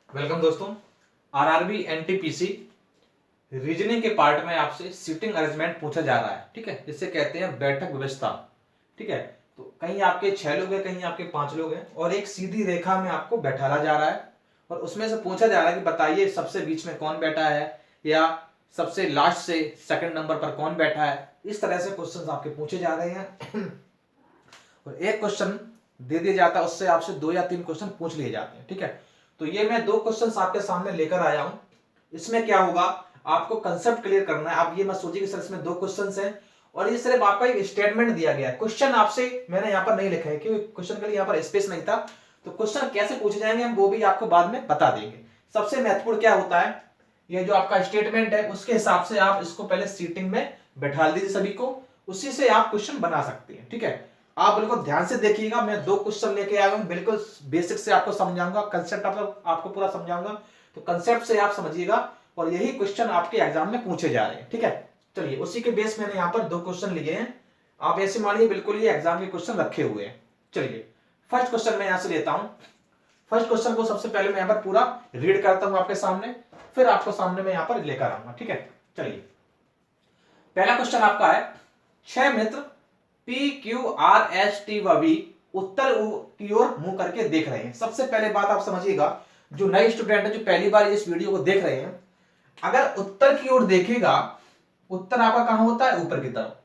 Welcome दोस्तों। RRB NTPC reasoning के part में आपसे सीटिंग अरेंजमेंट पूछा जा रहा है। ठीक है, इसे कहते हैं बैठक व्यवस्था। ठीक है, तो कहीं आपके 6 लोग हैं, कहीं आपके 5 लोग हैं और एक सीधी रेखा में आपको बैठाला जा रहा है और उसमें से पूछा जा रहा है कि बताइए सबसे बीच में कौन बैठा है या सबसे लास्ट से सेकंड नंबर पर कौन बैठा है। इस तरह से क्वेश्चन आपके पूछे जा रहे हैं और एक क्वेश्चन दे दिया जाता है, उससे आपसे 2 या 3 क्वेश्चन पूछ लिए जाते हैं। ठीक है, तो ये मैं 2 क्वेश्चंस आपके सामने लेकर आया हूं। इसमें क्या होगा, आपको कंसेप्ट क्लियर करना है। आप ये मत सोचिए कि सर इसमें 2 क्वेश्चंस हैं और ये सिर्फ आपका एक स्टेटमेंट दिया गया है। क्वेश्चन आपसे मैंने यहाँ पर नहीं लिखा है क्योंकि क्वेश्चन के लिए यहाँ पर स्पेस नहीं था। तो क्वेश्चन कैसे पूछे जाएंगे हम वो भी आपको बाद में बता देंगे। सबसे महत्वपूर्ण क्या होता है, ये जो आपका स्टेटमेंट है उसके हिसाब से आप इसको पहले सीटिंग में बैठा दीजिए सभी को, उसी से आप क्वेश्चन बना सकते हैं। ठीक है, आप बिल्कुल ध्यान से देखिएगा। मैं 2 क्वेश्चन लेके आया हूं, बिल्कुल बेसिक से आपको समझाऊंगा, कंसेप्ट आपको पूरा समझाऊंगा। तो कंसेप्ट से आप समझिएगा और यही क्वेश्चन आपके एग्जाम में पूछे जा रहे हैं। ठीक है, चलिए उसी के बेस मैंने यहाँ पर 2 क्वेश्चन लिए हैं। आप ऐसे मानिए बिल्कुल ये एग्जाम के क्वेश्चन रखे हुए हैं। चलिए फर्स्ट क्वेश्चन मैं यहां से लेता हूं। फर्स्ट क्वेश्चन को सबसे पहले मैं यहाँ पर पूरा रीड करता हूं आपके सामने, फिर आपको सामने में यहाँ पर लेकर आऊंगा। ठीक है, चलिए पहला क्वेश्चन आपका है, 6 मित्र P Q R S T व वी उत्तर की ओर मुंह करके देख रहे हैं। सबसे पहले बात आप समझिएगा, जो नए स्टूडेंट है जो पहली बार इस वीडियो को देख रहे हैं, अगर उत्तर की ओर देखेगा, उत्तर आपका कहां होता है, ऊपर की तरफ।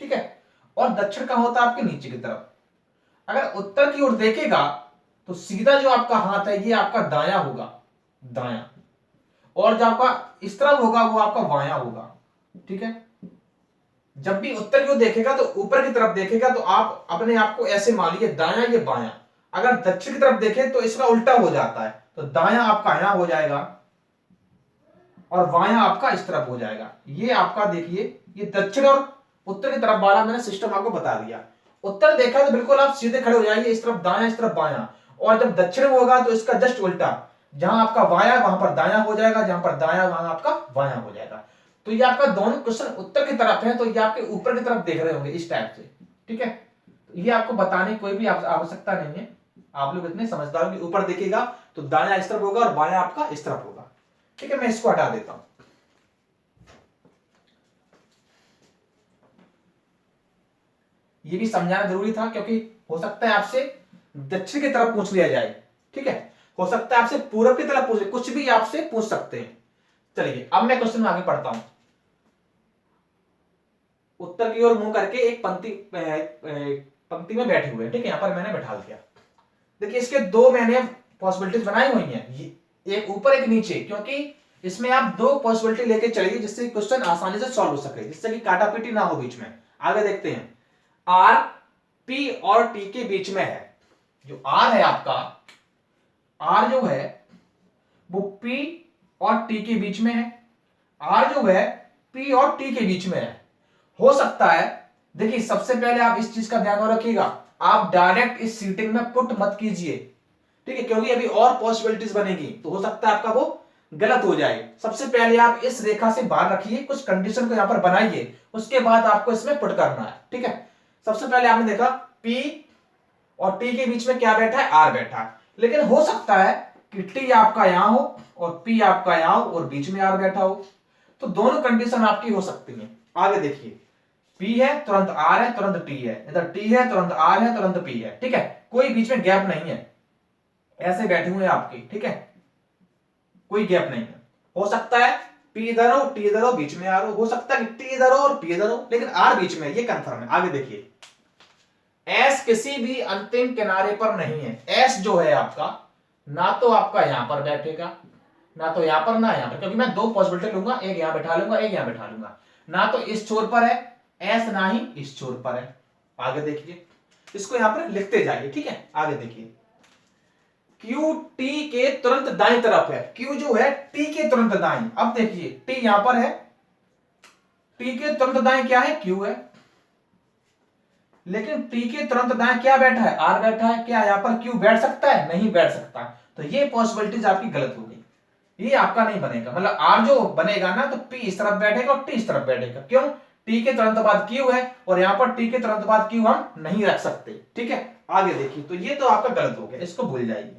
ठीक है, और दक्षिण कहां होता है, आपके नीचे की तरफ। अगर उत्तर की ओर देखेगा तो सीधा जो आपका हाथ है ये आपका दाया होगा, दाया, और जो आपका इस तरफ होगा वो आपका वाया होगा। ठीक है, जब भी उत्तर की ओर देखेगा तो ऊपर की तरफ देखेगा, तो आप अपने आप को ऐसे मानिए दाया ये बाया। अगर दक्षिण की तरफ देखें तो इसका उल्टा हो जाता है, तो दाया आपका यहां हो जाएगा और वाया आपका इस तरफ हो जाएगा। ये आपका देखिए, ये दक्षिण और उत्तर की तरफ वाला मैंने सिस्टम आपको बता दिया। उत्तर देखा तो बिल्कुल आप सीधे खड़े हो जाएंगे, इस तरफ दाया इस तरफ बाया, और जब दक्षिण होगा तो इसका जस्ट उल्टा, जहां आपका वाया वहां पर दाया हो जाएगा, जहां पर दाया वहां आपका वाया हो जाएगा। तो ये आपका दोनों क्वेश्चन उत्तर की तरफ है, तो ये आपके ऊपर की तरफ देख रहे होंगे इस टाइप से। ठीक है, तो ये आपको बताने की कोई भी आवश्यकता नहीं है, आप लोग इतने समझदार हो कि ऊपर देखेगा तो दाया इस तरफ होगा और बाया आपका इस तरफ होगा। ठीक है, मैं इसको हटा देता हूं। ये भी समझाना जरूरी था क्योंकि हो सकता है आपसे दक्षिण की तरफ पूछ लिया जाए। ठीक है, हो सकता है आपसे पूरब की तरफ पूछ ले, कुछ भी आपसे पूछ सकते हैं। चलिए अब मैं क्वेश्चन में आगे पढ़ता हूं। उत्तर की ओर मुंह करके एक पंक्ति में बैठे हुए हैं। ठीक है, यहां पर मैंने बैठा दिया। देखिए इसके 2 मैंने पॉसिबिलिटीज बनाई हुई हैं, एक ऊपर एक नीचे, क्योंकि इसमें आप 2 पॉसिबिलिटी लेके चलिए जिससे क्वेश्चन आसानी से सॉल्व हो सके, जिससे कि काटापीटी ना हो बीच में। आगे देखते हैं, आर पी और टी के बीच में है। जो आर है आपका, आर जो है वो पी और टी के बीच में है, आर जो है पी और टी के बीच में है। हो सकता है, देखिए सबसे पहले आप इस चीज का ध्यान रखिएगा, आप डायरेक्ट इस सीटिंग में पुट मत कीजिए। ठीक है, क्योंकि अभी और पॉसिबिलिटीज बनेगी तो हो सकता है आपका वो गलत हो जाए। सबसे पहले आप इस रेखा से बाहर रखिए, कुछ कंडीशन को यहां पर बनाइए, उसके बाद आपको इसमें पुट करना है। ठीक है, सबसे पहले आपने देखा P और T के बीच में क्या बैठा है, R बैठा है, लेकिन हो सकता है कि T आपका यहां हो और P आपका यहां हो और बीच में R बैठा हो। तो दोनों कंडीशन आपकी हो सकती हैं। आगे देखिए, P है तुरंत R है तुरंत T है, इधर T है तुरंत R है तुरंत P है। ठीक है, कोई बीच में गैप नहीं है, ऐसे बैठे हुए आपके। ठीक है, कोई गैप नहीं है। हो सकता है P इधर हो T इधर हो बीच में R हो सकता है कि T इधर हो और P इधर हो, लेकिन R बीच में, ये कंफर्म है। आगे देखिए, S किसी भी अंतिम किनारे पर नहीं है। S जो है आपका, ना तो आपका यहां पर बैठेगा, ना तो यहां पर ना यहां पर, क्योंकि मैं 2 पॉसिबिलिटी लूंगा, एक यहां बैठा लूंगा एक यहां बैठा लूंगा। ना तो इस छोर पर है S, ना ही इस छोर पर है। आगे देखिए, इसको यहां पर लिखते जाइए। ठीक है, आगे देखिए, Q T के तुरंत दाईं तरफ है, Q जो है T के तुरंत दाईं। अब देखिए T यहां पर है, T के तुरंत दाईं क्या है, Q है, लेकिन T के तुरंत दाएं क्या बैठा है, R बैठा है। क्या यहां पर Q बैठ सकता है, नहीं बैठ सकता। तो ये पॉसिबिलिटीज आपकी गलत हो गई, ये आपका नहीं बनेगा। मतलब R जो बनेगा ना, तो P इस तरफ बैठेगा और T इस तरफ बैठेगा। क्यों, T के तुरंत बाद Q है और यहां पर T के तुरंत बाद Q हम नहीं रख सकते। ठीक है, आगे देखिए, तो ये तो आपका गलत हो गया, इसको भूल जाइए,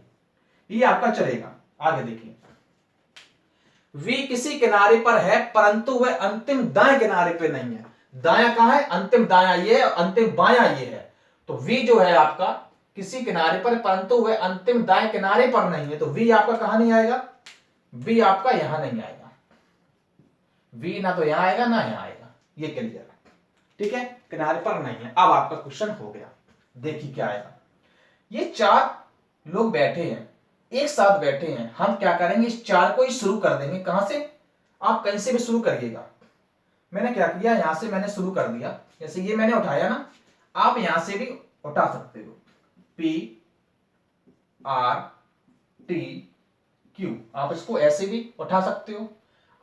ये आपका चलेगा। आगे देखिए, V किसी किनारे पर है परंतु वह अंतिम दाएं किनारे पे नहीं है। दाया कहां है? अंतिम दाया ये है, अंतिम बाया ये है। तो V जो है आपका किसी किनारे पर परंतु वह अंतिम दाएं किनारे पर नहीं है, तो V आपका कहां नहीं आएगा? V आपका यहां नहीं आएगा। V ना तो यहां आएगा ना यहां आएगा, ये क्लियर है, ठीक है, किनारे पर नहीं है। अब आपका क्वेश्चन हो गया, देखिए क्या आएगा। ये 4 लोग बैठे हैं, एक साथ बैठे हैं, हम क्या करेंगे, इस 4 को ही शुरू कर देंगे। कहां से? आप कहीं से भी शुरू करिएगा। मैंने क्या किया, यहां से मैंने शुरू कर दिया, जैसे ये मैंने उठाया ना, आप यहां से भी उठा सकते हो। P R T Q, आप इसको ऐसे भी उठा सकते हो,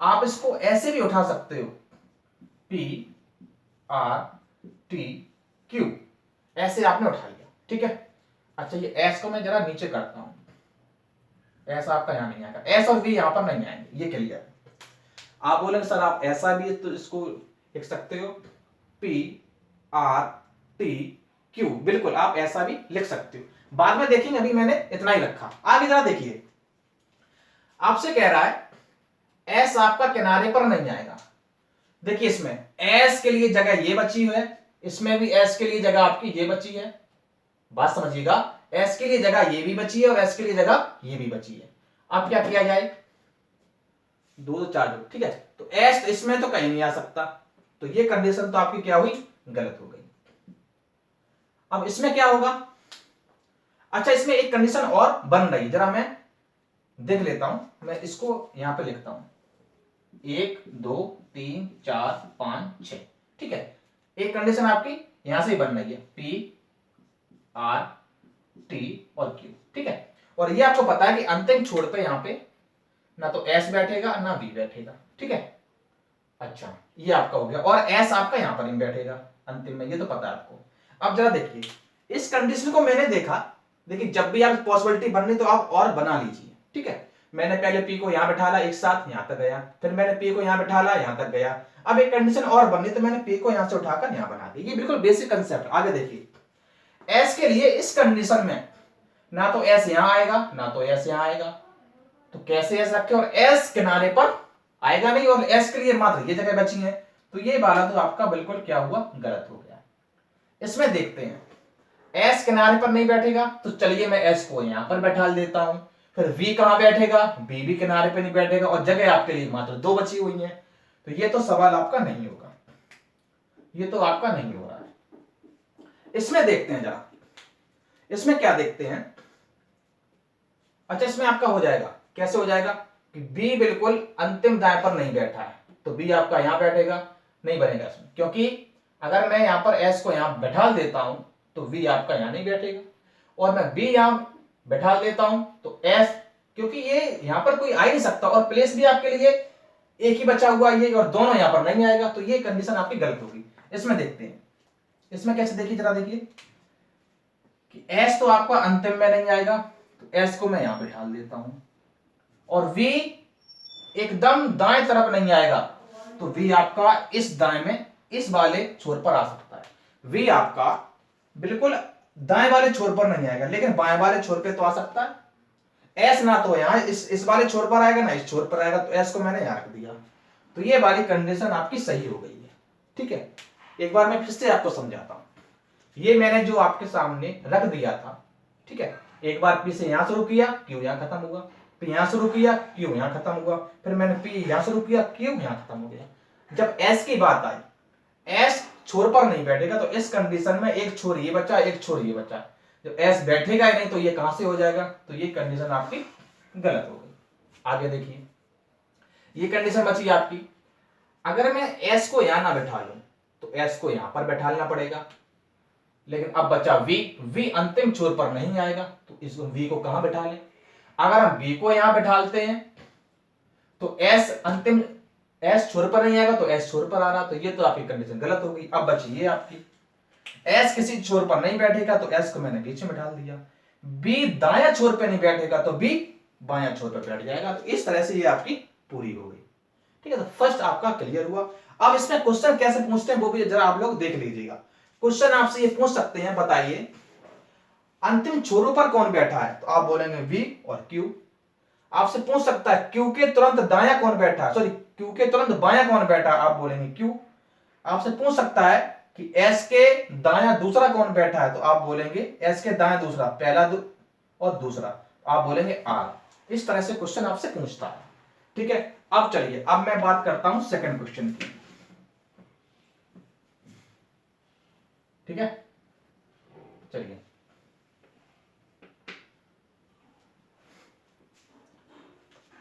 आप इसको ऐसे भी उठा सकते हो, P R T Q, ऐसे आपने उठा लिया, ठीक है। अच्छा, ये S को मैं जरा नीचे करता हूं, S आपका यहां नहीं आएगा, S और V यहां पर नहीं आएंगे, ये क्लियर है। आप बोलेंगे सर आप ऐसा भी तो इसको लिख सकते हो, P R T Q, बिल्कुल आप ऐसा भी लिख सकते हो, बाद में देखेंगे, अभी मैंने इतना ही रखा। आगे जरा देखिए, आपसे कह रहा है S आपका किनारे पर नहीं आएगा। देखिए इसमें S के लिए जगह ये बची है, इसमें भी S के लिए जगह आपकी ये बची है, बात समझिएगा, S के लिए जगह ये भी बची है और S के लिए जगह ये भी बची है। अब क्या किया जाए, 2 तो 4 ठीक है, तो S इसमें तो कहीं नहीं आ सकता, तो ये कंडीशन तो आपकी क्या हुई, गलत हो गई। अब इसमें क्या होगा, अच्छा इसमें एक कंडीशन और बन रही, जरा मैं देख लेता हूं, मैं इसको यहां पे लिखता हूं, 1 2 3 4 5 6, ठीक है, एक कंडीशन आपकी यहां से ही बन रही है, P R T और Q, ठीक है। और ये आपको पता है कि अंतिम छोर पे यहां पे ना तो S बैठेगा ना V बैठेगा, ठीक है। अच्छा, ये आपका हो गया, और S आपका यहां पर ही बैठेगा अंतिम में, ये तो पता है आपको। अब जरा देखिए, इस कंडीशन को मैंने देखा, देखिए जब भी आप पॉसिबिलिटी बननी तो आप और बना लीजिए, ठीक है। मैंने पहले P को यहां बैठा ला, एक साथ यहां तक गया, फिर मैंने P को यहां बैठा ला, यहां तक गया। अब एक कंडीशन और बननी तो मैंने P को यहां से उठाकर यहां बना दी, ये बिल्कुल बेसिक कंसेप्ट। आगे देखिए, S के लिए इस कंडीशन में ना तो S यहां आएगा ना तो S यहां आएगा, तो कैसे S रखे, और S किनारे पर आएगा नहीं, और S के लिए मात्र ये जगह बची है, तो ये वाला तो आपका बिल्कुल क्या हुआ, गलत हो गया। इसमें देखते हैं, S किनारे पर नहीं बैठेगा, तो चलिए मैं S को यहां पर बैठा देता हूं। फिर V कहां बैठेगा, V भी किनारे पर नहीं बैठेगा, और जगह आपके लिए मात्र 2 बची हुई है, तो ये तो सवाल आपका नहीं होगा, ये तो आपका नहीं हो रहा है। इसमें देखते हैं जरा, इसमें क्या देखते हैं। अच्छा, इसमें आपका हो जाएगा, कैसे हो जाएगा कि B बिल्कुल अंतिम दाएं पर नहीं बैठा है, तो B आपका यहां बैठेगा, नहीं बनेगा इसमें, क्योंकि अगर मैं यहां पर S को यहां बैठा देता हूं तो V आपका यहां नहीं बैठेगा, और मैं B यहां बैठा देता हूं तो S, क्योंकि ये यहां पर कोई आ ही नहीं सकता, और प्लेस भी आपके लिए एक ही बचा हुआ ये, और दोनों यहां पर नहीं आएगा, तो ये कंडीशन आपकी गलत होगी। इसमें देखते हैं, इसमें कैसे देखिए, जरा देखिए कि S तो आपका अंतिम में नहीं आएगा, तो S को मैं यहां पे ढाल देता हूं, और V एकदम दाएं तरफ नहीं आएगा, तो V आपका इस दाएं में इस वाले छोर पर आ सकता है। V आपका बिल्कुल दाएं वाले छोर पर नहीं आएगा, लेकिन बाएं वाले छोर पे तो आ सकता है। S ना तो यहां इस वाले छोर पर आएगा ना इस छोर पर आएगा, तो S को मैंने यहां रख दिया, तो ये वाली कंडीशन आपकी सही हो गई है, ठीक है। एक बार मैं फिर से आपको समझाता हूं, ये मैंने जो आपके सामने रख दिया था, ठीक है, एक बार P से यहां शुरू किया, Q यहां खत्म हुआ, P यहां शुरू किया, Q यहां खत्म हुआ, फिर मैंने P यहां शुरू किया, Q यहां खत्म हो गया। जब S की बात आई, S छोर पर नहीं बैठेगा, तो इस कंडीशन में एक छोर ये बचा, एक छोर ये बचा, जब S बैठेगा ही नहीं तो ये कहां से हो जाएगा, तो ये कंडीशन आपकी गलत हो गई। आगे देखिए, ये कंडीशन बची आपकी, अगर मैं S को यहां ना बैठा लूं तो S को यहां पर बैठाना पड़ेगा, लेकिन अब बचा V अंतिम छोर पर नहीं आएगा, तो इस V को कहां बैठा लें। अगर हम V को यहां बैठाते हैं तो S अंतिम S छोर पर नहीं आएगा, तो S छोर पर आ रहा, तो ये तो आपकी कंडीशन गलत होगी। अब बची ये आपकी, S किसी छोर पर नहीं बैठेगा, तो S को मैंने बीच में बैठा दिया, B दाया छोर पर नहीं बैठेगा, तो B बाया छोर पर बैठ जाएगा, तो इस तरह से ये आपकी पूरी हो गई, ठीक है। तो फर्स्ट आपका क्लियर हुआ। अब इसमें क्वेश्चन कैसे पूछते हैं वो भी जरा आप लोग देख लीजिएगा। क्वेश्चन आपसे ये पूछ सकते हैं, बताइए अंतिम छोरों पर कौन बैठा है, तो आप बोलेंगे V और Q। आपसे पूछ सकता है क्यू के तुरंत दाया कौन बैठा, सॉरी क्यू के तुरंत बाया कौन बैठा, आप बोलेंगे क्यू। आपसे पूछ सकता है कि एस के दाया दूसरा कौन बैठा है, तो आप बोलेंगे एस के दाया दूसरा, पहला और दूसरा, आप बोलेंगे आर। इस तरह से क्वेश्चन आपसे पूछता है, ठीक है। अब चलिए, अब मैं बात करता हूं सेकंड क्वेश्चन की, ठीक है। चलिए,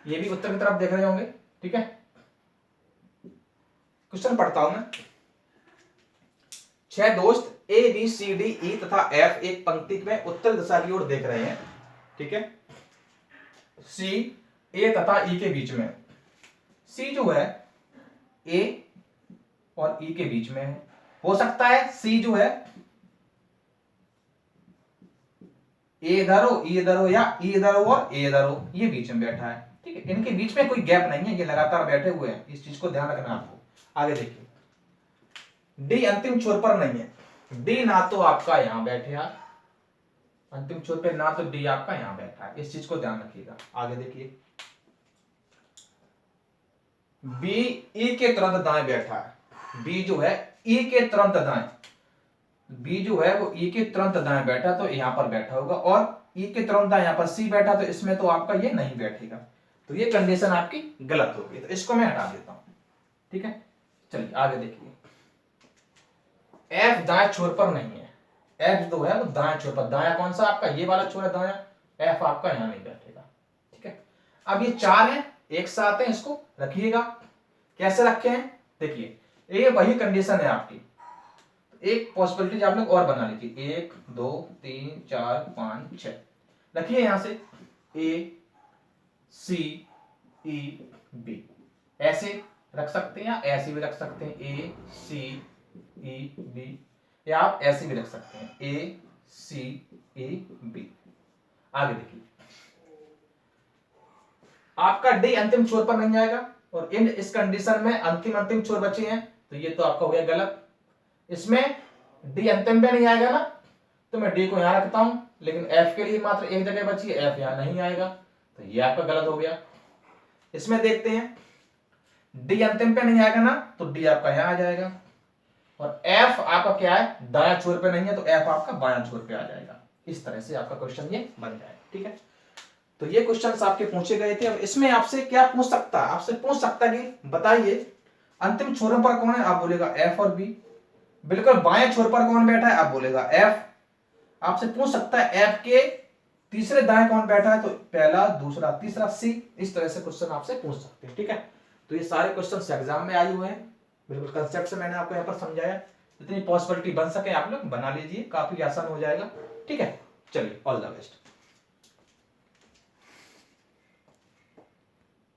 ये भी उत्तर की तरफ देख रहे होंगे, ठीक है। क्वेश्चन पढ़ता हूं मैं। 6 दोस्त A B C D E तथा एफ एक पंक्ति में उत्तर दिशा की ओर देख रहे हैं, ठीक है। सी ए तथा ई के बीच में, सी जो है ए और ई के बीच में है। हो सकता है सी जो है ए इधर हो, ई इधर हो, या ई इधर हो और ए इधर हो, ये बीच में बैठा है, ठीक है। इनके बीच में कोई गैप नहीं है, ये लगातार बैठे हुए हैं, इस चीज को ध्यान रखना आपको। आगे देखिए, डी अंतिम छोर पर नहीं है। डी ना तो आपका यहां बैठे यार, अंतिम छोर पे ना तो डी आपका यहां बैठा है, इस चीज को ध्यान रखिएगा। आगे देखिए, बी ई के तुरंत दाएं बैठा है। बी जो है ई के तुरंत दाएं, बी जो है वो ई के तुरंत दाएं बैठा, तो यहां पर बैठा होगा, और ई के तुरंत दाएं यहां पर सी बैठा, तो इसमें तो आपका ये नहीं बैठेगा, तो ये कंडीशन आपकी गलत होगी, तो इसको मैं हटा देता हूं, ठीक है। चलिए आगे देखिए, एफ दाएं छोर पर नहीं है। एफ जो है वो दाएं छोर पर, दाया कौन सा आपका, ये वाला छोर है दाया, एफ आपका यहां नहीं बैठेगा, ठीक है। अब ये 4 है, एक साथ है, इसको रखिएगा। कैसे रखे हैं, देखिए, ये वही कंडीशन है आपकी। एक पॉसिबिलिटीज आप लोग और बना लीजिए, 1 2 3 4 5 6 रखिए यहां से, ए सी ई बी, ऐसे रख सकते हैं या ऐसे भी रख सकते हैं, ए सी ई बी, या आप ऐसे भी रख सकते हैं, ए सी ई बी। आगे देखिए, आपका डी अंतिम छोर पर नहीं आएगा, और इन इस कंडीशन में अंतिम छोर बचे हैं, तो ये तो आपका हो गया गलत। इसमें डी अंतिम पे नहीं आएगा ना, तो मैं डी को यहां रखता हूं, लेकिन एफ के लिए मात्र एक जगह बची है, एफ यहां नहीं आएगा, तो ये आपका गलत हो गया। इसमें देखते हैं, डी अंतिम पे नहीं आएगा ना, तो डी आपका यहां आ जाएगा, और एफ आपका क्या है, दायां छोर पे नहीं है, तो एफ आपका बायां छोर पे आ जाएगा। इस तरह से आपका क्वेश्चन ये बन जाएगा, ठीक है। तो ये क्वेश्चंस आपके पूछे गए थे। अब इसमें आपसे क्या पूछ सकता है, आपसे पूछ सकता है कि बताइए अंतिम छोरों पर कौन है, आप बोलेगा एफ और बी। बिल्कुल बाएं छोर पर कौन बैठा है, आप बोलेगा एफ। आपसे पूछ सकता है एफ के तीसरे दाएं कौन बैठा है, तो पहला दूसरा तीसरा सी। इस तरह से क्वेश्चन आपसे पूछ सकते हैं, ठीक है। तो ये सारे क्वेश्चन एग्जाम में आए हुए हैं, बिल्कुल कंसेप्ट से मैंने आपको यहाँ पर समझाया। जितनी पॉसिबिलिटी बन सके आप लोग बना लीजिए, काफी आसान हो जाएगा, ठीक है। चलिए, ऑल द बेस्ट।